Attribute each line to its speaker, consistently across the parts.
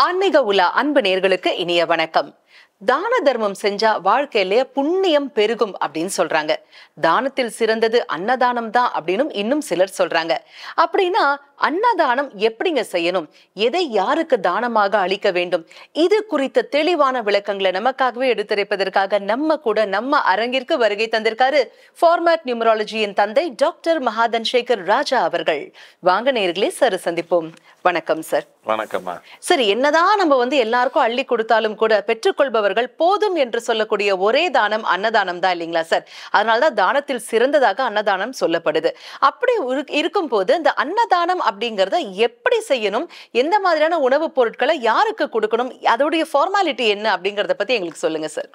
Speaker 1: ஆன்மீக உலா அன்பு நேர்களுக்கு இனிய வணக்கம். தான தர்மம் செஞ்சா வாழ்க்கையிலேயே புண்ணியம் பெருகும் அப்படின்னு சொல்றாங்க. தானத்தில் சிறந்தது அன்னதானம் தான் அப்படின்னு இன்னும் சிலர் சொல்றாங்க. அப்படின்னா அன்னதானம் எப்படிங்க செய்யணும், எதை யாருக்கு தானமாக அளிக்க வேண்டும், இது குறித்த தெளிவான விளக்கங்களை நமக்காகவே எடுத்துரைப்பதற்காக நம்ம அரங்கிற்கு வருகை தந்திருக்காரு ஃபார்மேட் நியூமராலஜியின் தந்தை டாக்டர் மகாதன் சேகர் ராஜா அவர்கள். வாங்க நேயர்களே, சார் சந்திப்போம். வணக்கம் சார்.
Speaker 2: வணக்கம்மா.
Speaker 1: சரி, என்னதான் நம்ம எல்லாருக்கும் அள்ளி கொடுத்தாலும் கூட பெற்றுக்கொள்பவர்கள் போதும் என்று சொல்லக்கூடிய ஒரே தானம் அன்னதானம் தான், இல்லைங்களா சார்? அதனாலதான் தானத்தில் சிறந்ததாக அன்னதானம் சொல்லப்படுது. அப்படி இருக்கும் போது இந்த அன்னதானம் அப்படிங்கறத எப்படி செய்யணும், எந்த மாதிரியான உணவுப் பொருட்களை யாருக்கு கொடுக்கணும், அதோடைய ஃபார்மாலிட்டி என்ன அப்படிங்கறத பத்தி எங்களுக்கு சொல்லுங்க சார்.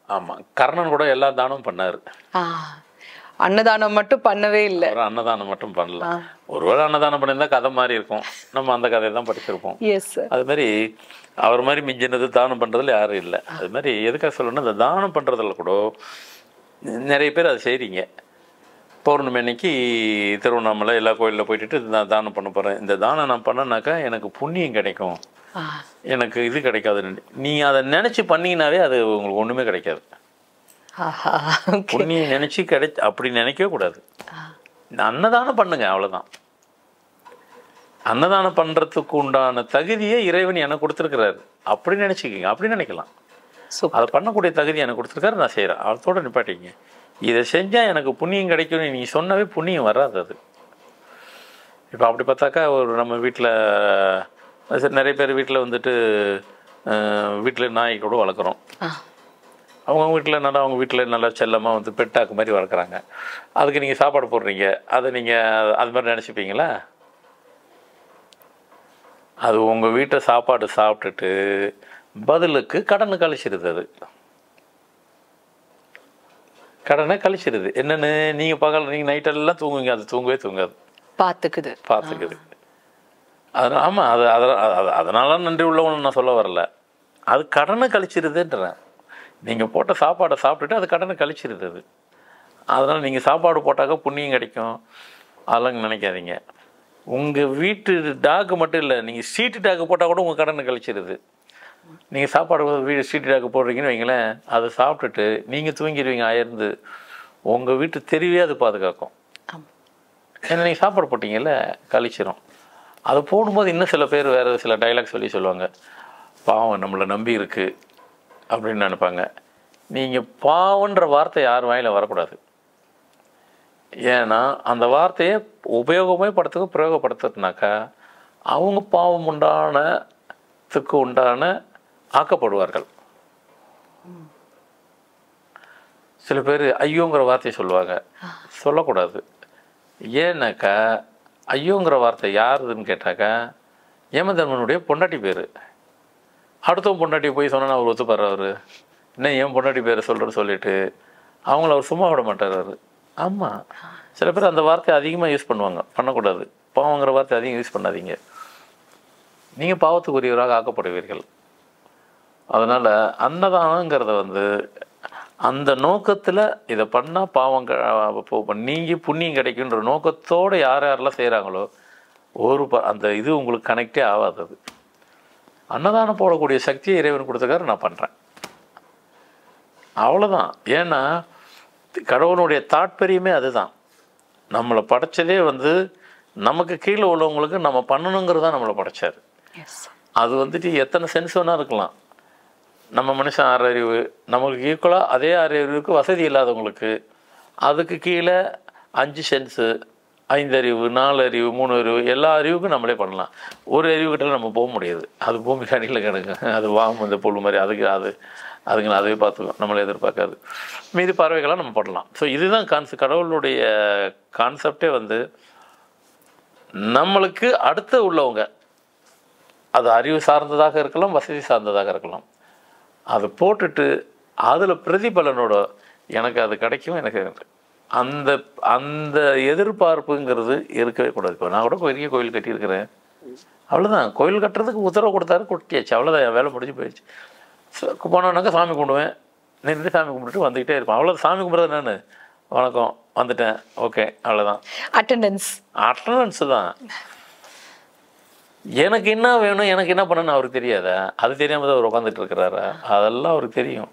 Speaker 2: ஆமா, கர்ணன் கூட எல்லா தானமும் பண்ணாரு.
Speaker 1: அன்னதானம் மட்டும் பண்ணவே இல்லை.
Speaker 2: அன்னதானம் மட்டும் பண்ணல. ஒருவேளை அன்னதானம் பண்ணியிருந்தா கதை மாதிரி இருக்கும், நம்ம அந்த கதையை தான் படிச்சிருப்போம். அது மாதிரி அவர் மாதிரி மிஞ்சினது தானம் பண்றதுல யாரும் இல்லை. அது மாதிரி எதுக்காக சொல்லணும்னா, இந்த தானம் பண்றதுல கூட நிறைய பேர் அதை செய்றீங்க. பௌர்ணமி அன்னைக்கு திருவண்ணாமலை எல்லா கோயிலில் போயிட்டு நான் தானம் பண்ண போறேன், இந்த தானம் நான் பண்ணனாக்கா எனக்கு புண்ணியம் கிடைக்கும், எனக்கு இது கிடைக்காது, நீ அதை நினைச்சு பண்ணீங்கனாவே அது உங்களுக்கு ஒண்ணுமே கிடைக்காது. புண்ணியம் நினைச்சு அப்படி நினைக்கவே கூடாது. அன்னதானம் பண்ணுங்க, அவ்வளவுதான். அன்னதானம் பண்றதுக்கு உண்டான தகுதியை இறைவன் எனக்கு கொடுத்துருக்கிறாரு, அப்படி நினைச்சுக்கிங்க, அப்படி நினைக்கலாம். அதை பண்ணக்கூடிய தகுதி எனக்கு கொடுத்துருக்காரு, நான் செய்யறேன், அதோட நிப்பாட்டிங்க. இதை செஞ்சா எனக்கு புண்ணியம் கிடைக்கும் நீ சொன்னவே புண்ணியம் வராது. அது இப்போ அப்படி பார்த்தாக்கா நம்ம வீட்டில் நிறைய பேர் வீட்டில் வந்துட்டு வீட்டில் நாய் கூட வளர்க்குறோம். அவங்க வீட்டில் நல்லா செல்லமாக பெட்டாக்கு மாதிரி வளர்க்குறாங்க. அதுக்கு நீங்கள் சாப்பாடு போடுறீங்க, அதை நீங்கள் அது மாதிரி நினச்சிப்பீங்களா? அது உங்கள் வீட்டை சாப்பாடு சாப்பிட்டுட்டு பதிலுக்கு கடனை கழிச்சிருது. அது கடனை கழிச்சிருது. என்னென்னு நீங்கள் நைட்டெல்லாம் தூங்குவீங்க, அது தூங்கவே தூங்காது, பார்த்துக்குது. அதனால் ஆமாம், அதனால நன்றி உள்ளவன்னு நான் சொல்ல வரல, அது கடனை கழிச்சிருதுன்றேன். நீங்கள் போட்ட சாப்பாடை சாப்பிட்டுட்டு அது கடனை கழிச்சிருது. அது அதனால் நீங்கள் சாப்பாடு போட்டாக்க புண்ணியம் கிடைக்கும் அதெல்லாம் நினைக்காதீங்க. உங்கள் வீட்டு டாக்கு மட்டும் இல்லை, நீங்கள் ஸ்ட்ரீட் டாக்கு போட்டால் கூட உங்கள் கடனை கழிச்சிருது. நீங்கள் சாப்பாடு ஸ்ட்ரீட் டாக்கு போடுறீங்கன்னு வைங்களேன், அதை சாப்பிட்டுட்டு நீங்கள் தூங்கிடுவீங்க அயர்ந்து, உங்கள் வீட்டு தெருவே அது பாதுகாக்கும். ஏன்னா நீங்கள் சாப்பாடு போட்டிங்கல்ல, கழிச்சிரும். அதை போடும்போது இன்னும் சில பேர் வேறு சில டைலாக் சொல்லுவாங்க, பாவம் நம்மளை நம்பி இருக்குது அப்படின்னு நினைப்பாங்க. நீங்கள் பாவன்ற வார்த்தை யார் வாயில வரக்கூடாது. ஏன்னா அந்த வார்த்தையை உபயோகமே பிரயோகப்படுத்துறதுனாக்கா அவங்க பாவம் உண்டான ஆக்கப்படுவார்கள். சில பேர் ஐயோங்கிற வார்த்தையை சொல்லுவாங்க, சொல்லக்கூடாது. ஏன்னாக்கா ஐயோங்கிற வார்த்தை யாருதுன்னு கேட்டாக்கா யமதர்மனுடைய பொண்டாட்டி பேர். அடுத்தவன் பொண்டாட்டியை போய் சொன்னா அவர் ஒத்துப்பார். அவர் என்ன ஏன் பொண்டாட்டி பேரை சொல்கிறேன்னு சொல்லிட்டு அவங்கள அவர் சும்மா விட மாட்டார். அவர் ஆமாம், சில பேர் அந்த வார்த்தையை அதிகமாக யூஸ் பண்ணுவாங்க, பண்ணக்கூடாது. பாவங்கிற வார்த்தை அதிகம் யூஸ் பண்ணாதீங்க, நீங்கள் பாவத்துக்குரியவராக ஆக்கப்படுவீர்கள். அதனால் அன்னதானங்கிறத அந்த நோக்கத்தில் இதை பண்ணால் பாவம் நீங்கி புண்ணியம் கிடைக்குன்ற நோக்கத்தோடு யாரெல்லாம் செய்கிறாங்களோ அந்த இது உங்களுக்கு கனெக்டே ஆகாது. அது அன்னதானம் போடக்கூடிய சக்தியை இறைவன் கொடுத்துக்காரு, நான் பண்ணுறேன், அவ்வளோதான். ஏன்னா கடவுளுடைய தாற்பயமே அதுதான். நம்மளை படைச்சதே நமக்கு கீழே உள்ளவங்களுக்கு நம்ம பண்ணணுங்கிறது தான் நம்மளை படைச்சார். அது எத்தனை சென்ஸ் வேணால் இருக்கலாம். நம்ம மனுஷன் 6 அறிவு, நமக்கு ஈக்குவலாக அதே 6 அறிவுக்கு வசதி இல்லாதவங்களுக்கு அதுக்கு கீழே 5 சென்ஸு, 5 அறிவு, 4 அறிவு, 3 அறிவு, எல்லா அறிவுக்கும் நம்மளே பண்ணலாம். ஒரு அறிவுக்கிட்ட நம்ம போக முடியாது, அது பூமி கணியில் கிடக்கு, அது வாங்கும் இந்த பொருள் மாதிரி, அதுங்களை அதுவே பார்த்துக்கும், நம்மளை எதிர்பார்க்காது. மீதி பறவைகளாக நம்ம பண்ணலாம். ஸோ இதுதான் கடவுளுடைய கான்செப்டே. நம்மளுக்கு அடுத்து உள்ளவங்க, அது அறிவு சார்ந்ததாக இருக்கலாம், வசதி சார்ந்ததாக இருக்கலாம், அதை போட்டுட்டு அதில் பிரதிபலனோட எனக்கு அது கிடைக்கும், எனக்கு அந்த அந்த எதிர்பார்ப்புங்கிறது இருக்கவே கூடாது. இப்போ நான் கூட பெரிய கோயில் கட்டியிருக்கிறேன், அவ்வளோதான். கோயில் கட்டுறதுக்கு உத்தரவு கொடுத்தாரு, கொட்டியாச்சு, அவ்வளோதான், என் வேலை முடிஞ்சு போயிடுச்சு. போனோன்னாக்கா சாமி கும்பிடுவேன், நின்று சாமி கும்பிட்டுட்டு வந்துக்கிட்டே இருப்பேன், அவ்வளோ. சாமி கும்பிட்றது நான் வணக்கம் வந்துட்டேன், ஓகே, அவ்வளோதான். அட்டண்டன்ஸ் தான். எனக்கு என்ன வேணும், எனக்கு என்ன பண்ணணும்னு அவருக்கு தெரியாதா? அது தெரியாமல் தான் அவர் உட்காந்துட்டு இருக்கிறாரா? அதெல்லாம் அவருக்கு தெரியும்.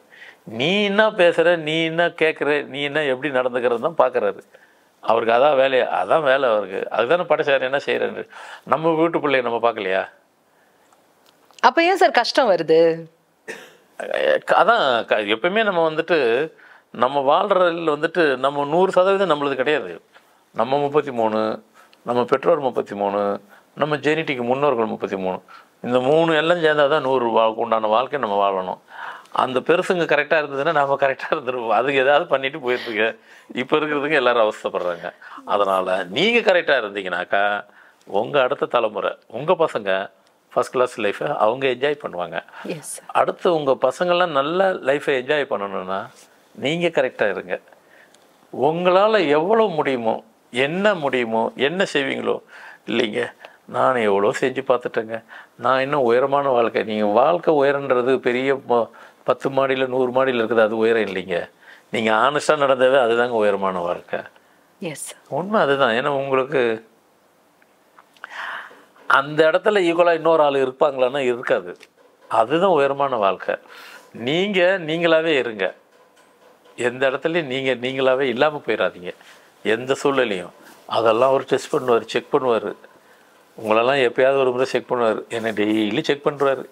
Speaker 2: நீ என்ன பேசுகிற, நீ என்ன கேட்குற, நீ என்ன எப்படி நடந்துக்கிறது தான் பார்க்குறாரு. அவருக்கு அதான் வேலையா, அதான் வேலை அவருக்கு. அதுதானே படைச்சார், என்ன செய்கிறாரு. நம்ம வீட்டு பிள்ளைய நம்ம பார்க்கலையா?
Speaker 1: அப்போ ஏன் சார் கஷ்டம் வருது?
Speaker 2: அதான் எப்பயுமே நம்ம வந்துட்டு நம்ம வாழ்கிறதில் வந்துட்டு நம்ம 100% நம்மளது கிடையாது. நம்ம 33, நம்ம பெற்றோர் 33, நம்ம ஜெனிட்டிக் முன்னோர்கள் 33, இந்த 3 எல்லாம் சேர்ந்தால் தான் 100 உண்டான வாழ்க்கை நம்ம வாழணும். அந்த பெருசுங்க கரெக்டாக இருந்ததுன்னா நம்ம கரெக்டாக இருந்துருவோம். அதுக்கு ஏதாவது பண்ணிட்டு போயிருப்பீங்க. இப்போ இருக்கிறதுக்கு எல்லாரும் அவஸ்தைப்படுறாங்க. அதனால் நீங்கள் கரெக்டாக இருந்தீங்கன்னாக்கா உங்கள் அடுத்த தலைமுறை, உங்கள் பசங்க ஃபஸ்ட் கிளாஸ் லைஃப்பை அவங்க என்ஜாய் பண்ணுவாங்க. அடுத்து உங்கள் பசங்கள்லாம் நல்ல லைஃப்பை என்ஜாய் பண்ணணுன்னா நீங்கள் கரெக்டாக இருங்க. உங்களால் எவ்வளோ முடியுமோ, என்ன முடியுமோ, என்ன செய்வீங்களோ. இல்லைங்க, நான் எவ்வளோ செஞ்சு பார்த்துட்டேங்க, நான் இன்னும் உயரமான வாழ்க்கை. நீங்கள் வாழ்க்கை உயரன்றது பெரிய 10 மாடியில் 100 மாடியில் இருக்குது, அது உயரம் இல்லைங்க. நீங்கள் ஆனஸ்டாக நடந்தவே அதுதாங்க உயரமான வாழ்க்கை. உண்மை அதுதான். ஏன்னா உங்களுக்கு அந்த இடத்துல ஈக்குவலாக இன்னொரு ஆள் இருப்பாங்களான்னா இருக்காது. அதுதான் உயரமான வாழ்க்கை. நீங்களாகவே இருங்க. எந்த இடத்துலையும் நீங்களாகவே இல்லாமல் போயிடாதீங்க. எந்த சூழ்நிலையும் அதெல்லாம் அவர் டெஸ்ட் பண்ணுவார், செக் பண்ணுவார். உங்களெல்லாம் எப்போயாவது ஒரு முறை செக் பண்ணுவார். என்னை டெய்லி செக் பண்ணுறாரு,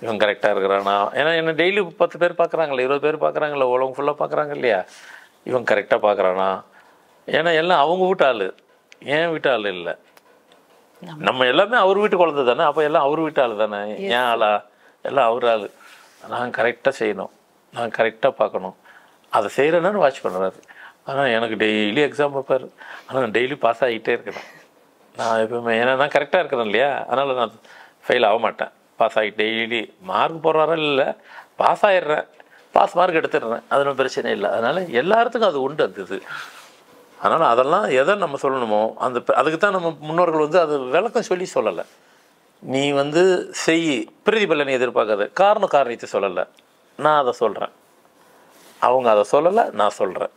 Speaker 2: இவன் கரெக்டாக இருக்கிறானா. ஏன்னா என்னை டெய்லி 10 பேர் பார்க்குறாங்களே, 20 பேர் பார்க்குறாங்களே, உலகம் ஃபுல்லாக பார்க்குறாங்க இல்லையா, இவன் கரெக்டாக பார்க்குறானா. ஏன்னா எல்லாம் அவங்க வீட்டு ஆள், என் வீட்டு ஆள் இல்லை. நம்ம எல்லாமே அவர் வீட்டு குழந்தை தானே. அப்போ எல்லாம் அவர் வீட்டு ஆள் தானே, ஏன் ஆளா, எல்லாம் அவர் ஆள். நான் கரெக்டாக செய்யணும், நான் கரெக்டாக பார்க்கணும். அதை செய்கிறேன்னு வாட்ச் பண்ணுறாரு. ஆனால் எனக்கு டெய்லி எக்ஸாம் வைப்பார். ஆனால் நான் டெய்லி பாஸ் ஆகிட்டே இருக்கிறேன். நான் எப்பவுமே, ஏன்னா நான் கரெக்டாக இருக்கிறேன் இல்லையா, அதனால் நான் ஃபெயில் ஆக மாட்டேன். பாஸ் ஆகி டெய்லி மார்க் போடுறாரா இல்லை, பாஸ் ஆகிடுறேன், பாஸ் மார்க் எடுத்துடுறேன். அதெல்லாம் பிரச்சனை இல்லை. அதனால் எல்லாத்துக்கும் அது உண்டு அந்த இது. அதனால் அதெல்லாம் எதை நம்ம சொல்லணுமோ அதுக்கு தான் நம்ம முன்னோர்கள் வந்து அது விளக்கம் சொல்லி சொல்லலை. நீ வந்து செய், பிரதிபலனை எதிர்பார்க்காத, காரணத்தை சொல்லலை, நான் அதை சொல்கிறேன். அவங்க அதை சொல்லலை, நான் சொல்கிறேன்,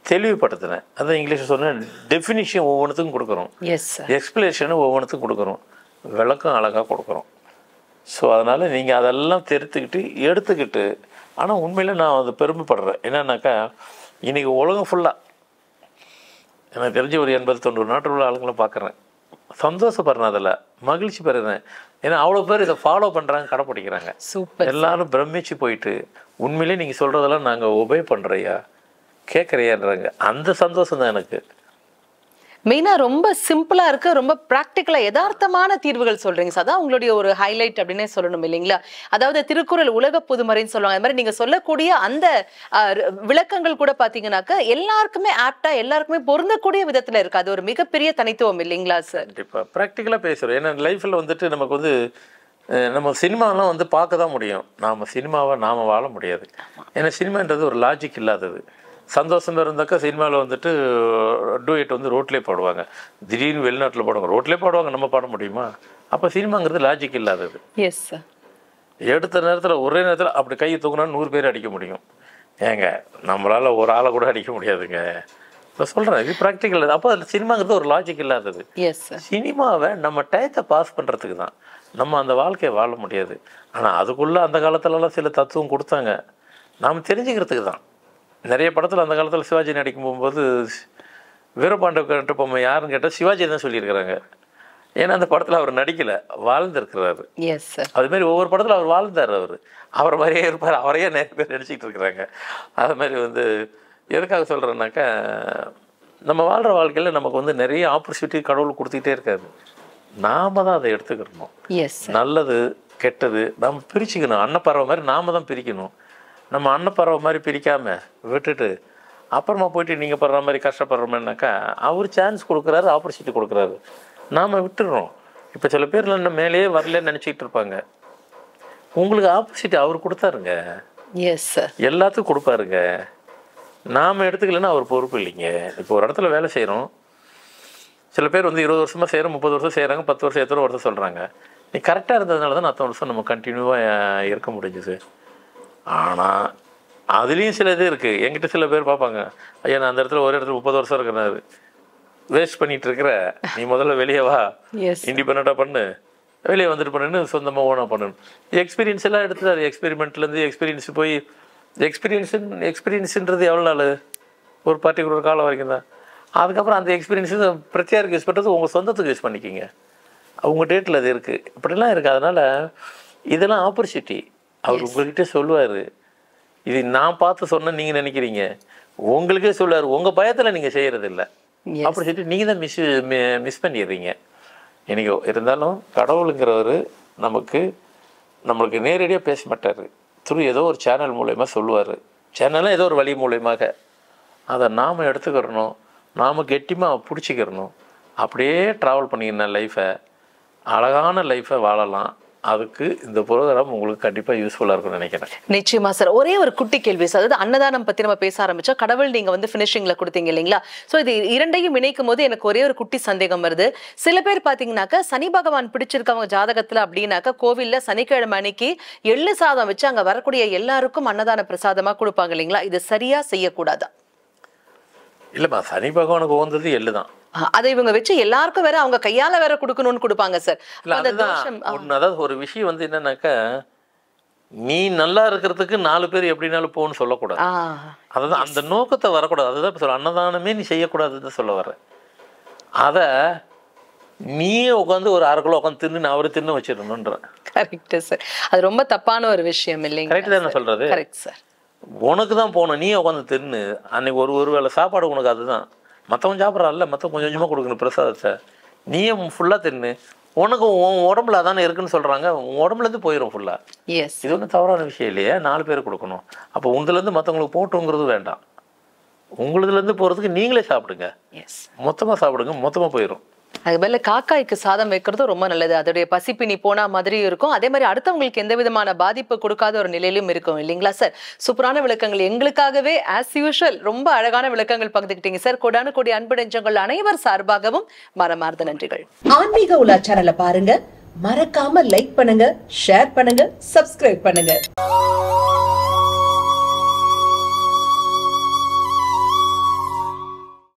Speaker 2: தெளிவுபடுத்தினேன். அதான் இங்கிலீஷில் சொன்னேன், டெஃபினிஷன் ஒவ்வொன்றுத்துக்கும் கொடுக்குறோம், எக்ஸ்பிளேஷனு ஒவ்வொன்றுத்துக்கும் கொடுக்குறோம், விளக்கம் அழகாக கொடுக்குறோம். ஸோ அதனால் நீங்கள் அதெல்லாம் எடுத்துக்கிட்டு ஆனால் உண்மையில் நான் அது பெருமைப்படுறேன். என்னன்னாக்கா இன்றைக்கி உலகம் ஃபுல்லாக எனக்கு தெரிஞ்ச ஒரு 80-90 நாட்டில் உள்ள ஆளுங்களை பார்க்குறேன். சந்தோஷப்படுறேன், அதில் மகிழ்ச்சி பெறுறேன். ஏன்னா அவ்வளோ பேர் இதை ஃபாலோ பண்ணுறாங்க, கடைப்பிடிக்கிறாங்க. எல்லாரும் பிரமிச்சு போயிட்டு உண்மையிலே நீங்கள் சொல்கிறதெல்லாம் நாங்கள் ஒபே பண்ணுறையா, கேட்குறையான்றாங்க. அந்த சந்தோஷம் தான் எனக்கு.
Speaker 1: மெயினாக ரொம்ப சிம்பிளாக இருக்குது, ரொம்ப ப்ராக்டிக்கலாக யதார்த்தமான தீர்வுகள் சொல்கிறீங்க சார். அதான் உங்களுடைய ஒரு ஹைலைட் அப்படின்னே சொல்லணும் இல்லைங்களா. அதாவது திருக்குறள் உலக பொதுமறைன்னு சொல்லுவாங்க. அது மாதிரி நீங்கள் சொல்லக்கூடிய அந்த விளக்கங்கள் கூட பார்த்தீங்கன்னாக்கா எல்லாருக்குமே ஆப்டாக, எல்லாருக்குமே பொருந்தக்கூடிய விதத்தில் இருக்குது. அது ஒரு மிகப்பெரிய தனித்துவம் இல்லைங்களா சார்?
Speaker 2: கண்டிப்பாக ப்ராக்டிக்கலாக பேசுகிறோம். ஏன்னா லைஃப்பில் வந்துட்டு நமக்கு வந்து நம்ம சினிமாலாம் வந்து பார்க்க தான் முடியும், நாம் சினிமாவை நாம் வாழ முடியாது. ஏன்னா சினிமான்றது ஒரு லாஜிக் இல்லாதது. சந்தோஷமாக இருந்தாக்கா சினிமாவில் வந்துட்டு டூயட் வந்து ரோட்லேயே பாடுவாங்க, திடீர்னு வெளிநாட்டில் பாடுவாங்க, ரோட்லேயே பாடுவாங்க, நம்ம பாட முடியுமா? அப்போ சினிமாங்கிறது லாஜிக் இல்லாதது. எடுத்த நேரத்தில் ஒரே நேரத்தில் அப்படி கையை தூக்குனா 100 பேர் அடிக்க முடியும். ஏங்க நம்மளால் ஒரு ஆளை கூட அடிக்க முடியாதுங்க. இப்போ சொல்கிறேன், இது ப்ராக்டிக்கல். அப்போ அதில் சினிமாங்கிறது ஒரு லாஜிக் இல்லாதது. சினிமாவை நம்ம டயத்தை பாஸ் பண்ணுறதுக்கு தான், நம்ம அந்த வாழ்க்கையை வாழ முடியாது. ஆனால் அதுக்குள்ளே அந்த காலத்துலலாம் சில தத்துவம் கொடுத்தாங்க, நாம் தெரிஞ்சுக்கிறதுக்கு தான். நிறைய படத்தில் அந்த காலத்தில் சிவாஜி நடிக்கும் போகும்போது வீரபாண்டவ கட்டபொம்மை யாருன்னு கேட்டால் சிவாஜி தான் சொல்லியிருக்கிறாங்க. ஏன்னா அந்த படத்தில் அவர் நடிக்கலை, வாழ்ந்துருக்கிறாரு. அதுமாரி ஒவ்வொரு படத்தில் அவர் வாழ்ந்தார். அவர் மாதிரியே இருப்பார், அவரையே நிறைய பேர் நடிச்சிக்கிட்டு இருக்கிறாங்க. அது மாதிரி வந்து எதுக்காக சொல்கிறேன்னாக்கா, நம்ம வாழ்கிற வாழ்க்கையில் நமக்கு வந்து நிறைய ஆப்பர்ச்சுனிட்டி கடவுள் கொடுத்துக்கிட்டே இருக்காது. நாம் தான் அதை எடுத்துக்கணும். நல்லது கெட்டது நாம் பிரிச்சுக்கணும். அன்னப்பறவை மாதிரி நாம் தான் பிரிக்கணும். நம்ம அன்னப்பறவை மாதிரி பிரிக்காமல் விட்டுட்டு அப்புறமா போயிட்டு நீங்கள் படுற மாதிரி கஷ்டப்படுறோம்னாக்கா அவர் சான்ஸ் கொடுக்குறாரு, ஆப்பர்ச்சுனிட்டி கொடுக்குறாரு, நாம் விட்டுடுறோம். இப்போ சில பேர் இன்னும் மேலேயே வரலன்னு நினச்சிக்கிட்டு இருப்பாங்க. உங்களுக்கு ஆப்பர்ச்சுனிட்டி அவர் கொடுத்தாருங்க, எல்லாத்துக்கும் கொடுப்பாருங்க. நாம் எடுத்துக்கலன்னா அவர் பொறுப்பு இல்லைங்க. இப்போ ஒரு இடத்துல வேலை செய்கிறோம், சில பேர் வந்து 20 வருஷமாக செய்கிறோம், 30 வருஷம் செய்கிறாங்க, 10 வருஷம் எத்தனை வருஷம் சொல்கிறாங்க. நீ கரெக்டாக இருந்ததுனால தான் 10 வருஷம் நம்ம கண்டினியூவாக இருக்க முடிஞ்சுது. ஆனால் அதுலேயும் சில இது இருக்குது. என்கிட்ட சில பேர் பார்ப்பாங்க, ஐயா நான் அந்த இடத்துல ஒரு இடத்துல 30 வருஷம் இருக்கிறாரு, வேஸ்ட் பண்ணிகிட்டு இருக்கிற, நீ முதல்ல வெளியே வா, இண்டிபெண்ட்டாக பண்ணு, வெளியே வந்துட்டு பண்ணணும், சொந்தமாக ஓனாக பண்ணணும். எக்ஸ்பீரியன்ஸ் எல்லாம் எடுத்து அது எக்ஸ்பெரிமெண்ட்லேருந்து எக்ஸ்பீரியன்ஸ் போய் எக்ஸ்பீரியன்ஸுன்றது எவ்வளோ நாள், ஒரு பர்டிகுலர் காலம் வரைக்கும் தான். அதுக்கப்புறம் அந்த எக்ஸ்பீரியன்ஸு பிரத்யேகம் யூஸ் பண்ணுறது உங்கள் சொந்தத்துக்கு யூஸ் பண்ணிக்கிங்க, அவங்க டேட்டில் அது இருக்குது, இப்படிலாம் இருக்குது. அதனால் இதெல்லாம் ஆப்பர்ச்சுனிட்டி. அவர் உங்கள்கிட்ட சொல்லுவார், இது நான் பார்த்து சொன்னேன்னு நீங்கள் நினைக்கிறீங்க, உங்களுக்கே சொல்லுவார், உங்கள் பயத்தில் நீங்கள் செய்கிறதில்ல. ஆப்பர்ச்சுனிட்டி நீங்கள் தான் மிஸ் பண்ணிடுறீங்க. என்னைக்கோ இருந்தாலும் கடவுளுங்கிறவர் நம்மளுக்கு நேரடியாக பேச மாட்டார், ஏதோ ஒரு சேனல் மூலயமா சொல்லுவார். சேனலும் ஏதோ ஒரு வழி மூலயமாக அதை நாம் எடுத்துக்கிறணும், நாம் கெட்டிமாக பிடிச்சிக்கிறணும். அப்படியே ட்ராவல் பண்ணிக்கிற லைஃப்பை, அழகான லைஃப்பை வாழலாம். அதுக்கு இந்த ப்ரோக்ராம் உங்களுக்கு கண்டிப்பாக யூஸ்ஃபுல்லாக இருக்கும்னு நினைக்கிறேன்.
Speaker 1: நிச்சயமா சார். ஒரே ஒரு குட்டி கேள்வி சார், அதாவது அன்னதானம் பற்றி நம்ம பேச ஆரம்பிச்சா, கடவுள் நீங்கள் வந்து ஃபினிஷிங்கில் கொடுத்தீங்க இல்லைங்களா? ஸோ இது இரண்டையும் இணைக்கும் போது எனக்கு ஒரே ஒரு குட்டி சந்தேகம் வருது. சில பேர் பார்த்தீங்கன்னாக்கா சனி பகவான் பிடிச்சிருக்கவங்க ஜாதகத்தில் அப்படின்னாக்கா கோவிலில் சனிக்கிழமை அன்னைக்கு எள்ளு சாதம் வச்சு அங்கே வரக்கூடிய எல்லாருக்கும் அன்னதான பிரசாதமாக கொடுப்பாங்க இல்லைங்களா? இது சரியா செய்யக்கூடாதா?
Speaker 2: இல்லைம்மா, சனி பகவானுக்கு உகந்தது எள்ளு தான்.
Speaker 1: அதை இவங்க வச்சு எல்லாருக்கும் வேற அவங்க கையால வேற கொடுக்கணும்னு கொடுப்பாங்க சார்.
Speaker 2: அதாவது ஒரு விஷயம் வந்து என்னன்னாக்கா, நீ நல்லா இருக்கிறதுக்கு 4 பேர் எப்படினாலும் போன்னு சொல்லக்கூடாது. அதுதான் அந்த நோக்கத்தை வரக்கூடாது. அதுதான் இப்போ சொல்ல, அன்னதானமே நீ செய்யக்கூடாதுன்னு சொல்ல வர்ற. அதை நீயே உட்காந்து ஒரு 1/2 கிலோ உட்காந்து தின்னு அவரு தின்னு வச்சிடணுன்ற.
Speaker 1: Correct sir. அது ரொம்ப தப்பான ஒரு விஷயம் இல்லைங்க?
Speaker 2: கரெக்ட் தான் சொல்றது.
Speaker 1: Correct sir.
Speaker 2: உனக்கு தான் போகணும், நீயே உட்காந்து தின்னு. அன்னைக்கு ஒரு வேளை சாப்பாடு உனக்கு அதுதான். மற்றவன் சாப்பிட்றான்ல, மற்றவன் கொஞ்சம் கொஞ்சமாக கொடுக்கணும் பிரசாதத்தை, நீயே ஃபுல்லாக தின்னு. உனக்கு உன் உடம்புல அதானே இருக்குன்னு சொல்கிறாங்க, உன் உடம்புலேருந்து போயிடும் ஃபுல்லாக. இது ஒன்றும் தவறான விஷயம் இல்லையா? 4 பேர் கொடுக்கணும். அப்போ உங்களுதுலேருந்து மற்றவங்களுக்கு போட்டுங்கிறது வேண்டாம். உங்களுதுலேருந்து போகிறதுக்கு நீங்களே சாப்பிடுங்க, மொத்தமாக சாப்பிடுங்க, மொத்தமாக போயிடும்.
Speaker 1: அது மேல காக்காய்க்கு சாதம் வைக்கிறதும் ரொம்ப நல்லது. அதோடைய பசிப்பினி போனா மாதிரியும் இருக்கும், அதே மாதிரி அடுத்தவங்களுக்கு எந்த விதமான பாதிப்பு கொடுக்காத ஒரு நிலையிலும் இருக்கும் இல்லைங்களா சார்? சூப்பரான விளக்கங்கள் எங்களுக்காகவே ஆஸ் யூஷுவல் ரொம்ப அழகான விளக்கங்கள் பகிர்ந்துக்கிட்டீங்க சார். கொடானு கோடி அன்பு நெஞ்சங்கள் அனைவர் சார்பாகவும் மனமார்ந்த நன்றிகள். ஆன்மீக உலா சேனலை பாருங்க, மறக்காம லைக் பண்ணுங்க, ஷேர் பண்ணுங்க, சப்ஸ்கிரைப் பண்ணுங்க.